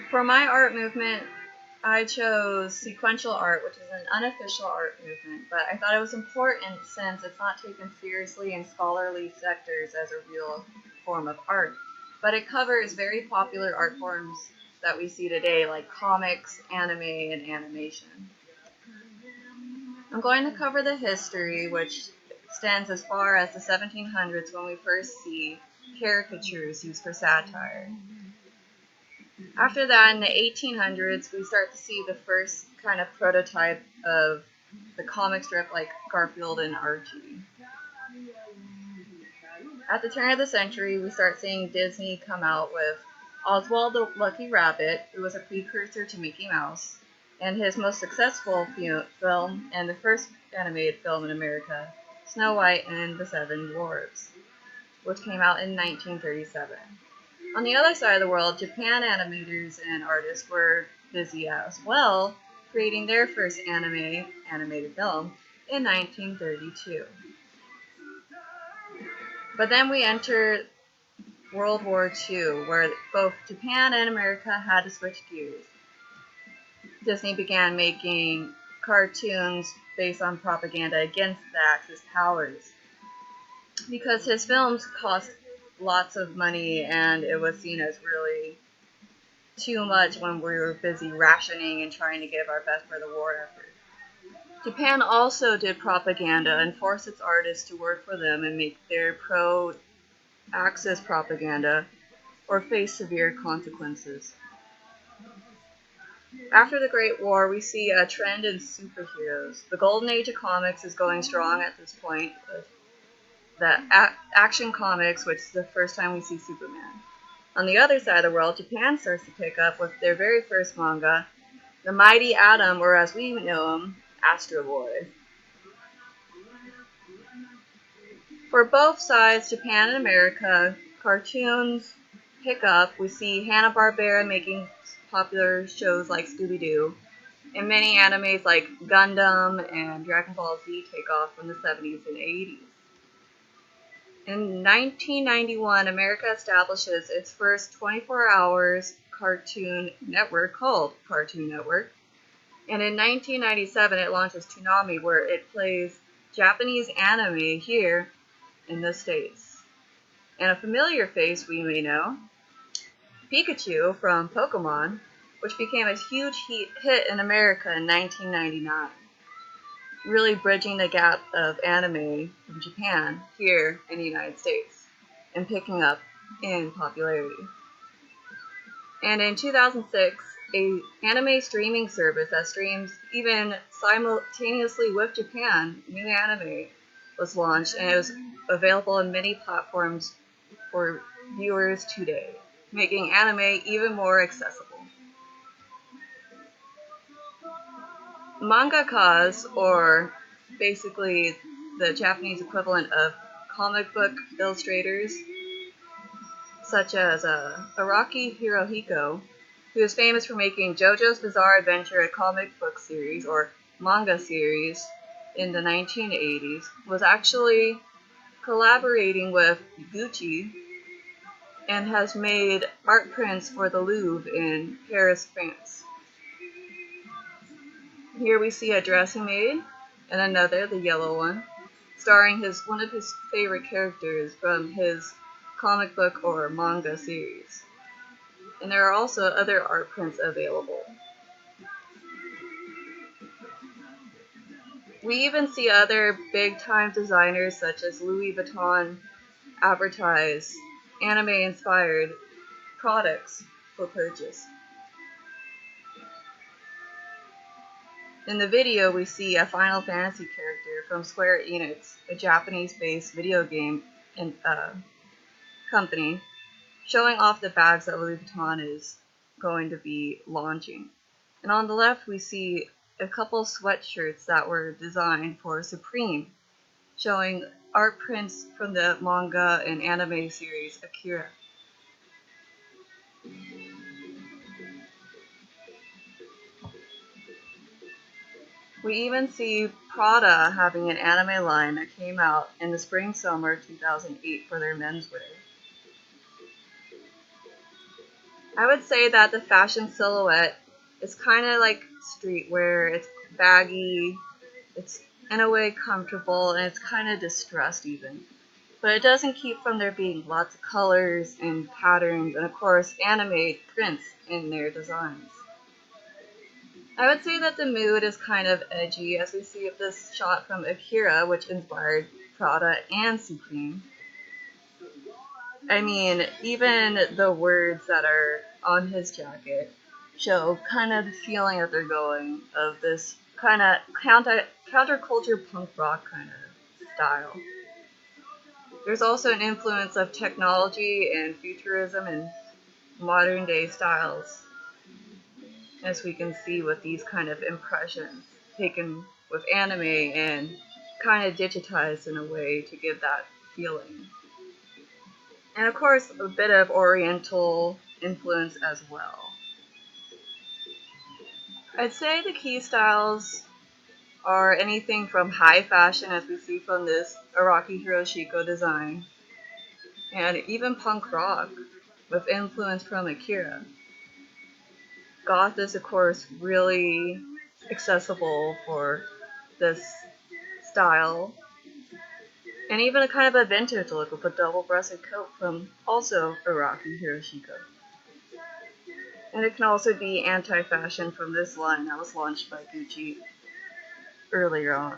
For my art movement, I chose sequential art, which is an unofficial art movement, but I thought it was important since it's not taken seriously in scholarly sectors as a real form of art. But it covers very popular art forms that we see today, like comics, anime, and animation. I'm going to cover the history, which extends as far as the 1700s when we first see caricatures used for satire. After that, in the 1800s, we start to see the first kind of prototype of the comic strip like Garfield and Archie. At the turn of the century, we start seeing Disney come out with Oswald the Lucky Rabbit, who was a precursor to Mickey Mouse, and his most successful film and the first animated film in America, Snow White and the Seven Dwarfs, which came out in 1937. On the other side of the world, Japan animators and artists were busy as well, creating their first animated film in 1932. But then we enter World War II, where both Japan and America had to switch gears. Disney began making cartoons based on propaganda against the Axis powers, because his films cost lots of money and it was seen as really too much when we were busy rationing and trying to give our best for the war effort. Japan also did propaganda and forced its artists to work for them and make their pro-Axis propaganda or face severe consequences. After the Great War, we see a trend in superheroes. The golden age of comics is going strong at this point, with the Action Comics, which is the first time we see Superman. On the other side of the world, Japan starts to pick up with their very first manga, The Mighty Atom, or as we know him, Astro Boy. For both sides, Japan and America, cartoons pick up. We see Hanna-Barbera making popular shows like Scooby-Doo, and many animes like Gundam and Dragon Ball Z take off from the 70s and 80s. In 1991, America establishes its first 24 hours cartoon network called Cartoon Network. And in 1997, it launches Toonami, where it plays Japanese anime here in the States. And a familiar face we may know, Pikachu from Pokemon, which became a huge hit in America in 1999. Really bridging the gap of anime from Japan here in the United States and picking up in popularity. And in 2006, an anime streaming service that streams even simultaneously with Japan, new anime, was launched, and it was available on many platforms for viewers today, making anime even more accessible. Mangakas, or basically the Japanese equivalent of comic book illustrators, such as Araki Hirohiko, who is famous for making JoJo's Bizarre Adventure, a comic book series or manga series in the 1980s, was actually collaborating with Gucci and has made art prints for the Louvre in Paris, France. Here we see a dress he made, and another, the yellow one, starring one of his favorite characters from his comic book or manga series. And there are also other art prints available. We even see other big-time designers such as Louis Vuitton advertise anime-inspired products for purchase. In the video, we see a Final Fantasy character from Square Enix, a Japanese-based video game company, showing off the bags that Louis Vuitton is going to be launching. And on the left, we see a couple sweatshirts that were designed for Supreme, showing art prints from the manga and anime series Akira. We even see Prada having an anime line that came out in the spring-summer 2008 for their menswear. I would say that the fashion silhouette is kind of like streetwear. It's baggy, it's in a way comfortable, and it's kind of distressed even. But it doesn't keep from there being lots of colors and patterns, and of course, anime prints in their designs. I would say that the mood is kind of edgy, as we see this shot from Akira, which inspired Prada and Supreme. I mean, even the words that are on his jacket show kind of the feeling that they're going of this kind of counterculture punk rock kind of style. There's also an influence of technology and futurism in modern day styles, as we can see with these kind of impressions taken with anime and kind of digitized in a way to give that feeling. And of course, a bit of oriental influence as well. I'd say the key styles are anything from high fashion, as we see from this Araki Hiroshiko design, and even punk rock with influence from Akira. Goth is, of course, really accessible for this style, and even a kind of a vintage look with a double-breasted coat from also Araki Hiroshiko. And it can also be anti-fashion from this line that was launched by Gucci earlier on.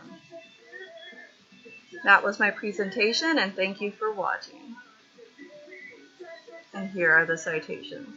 That was my presentation, and thank you for watching. And here are the citations.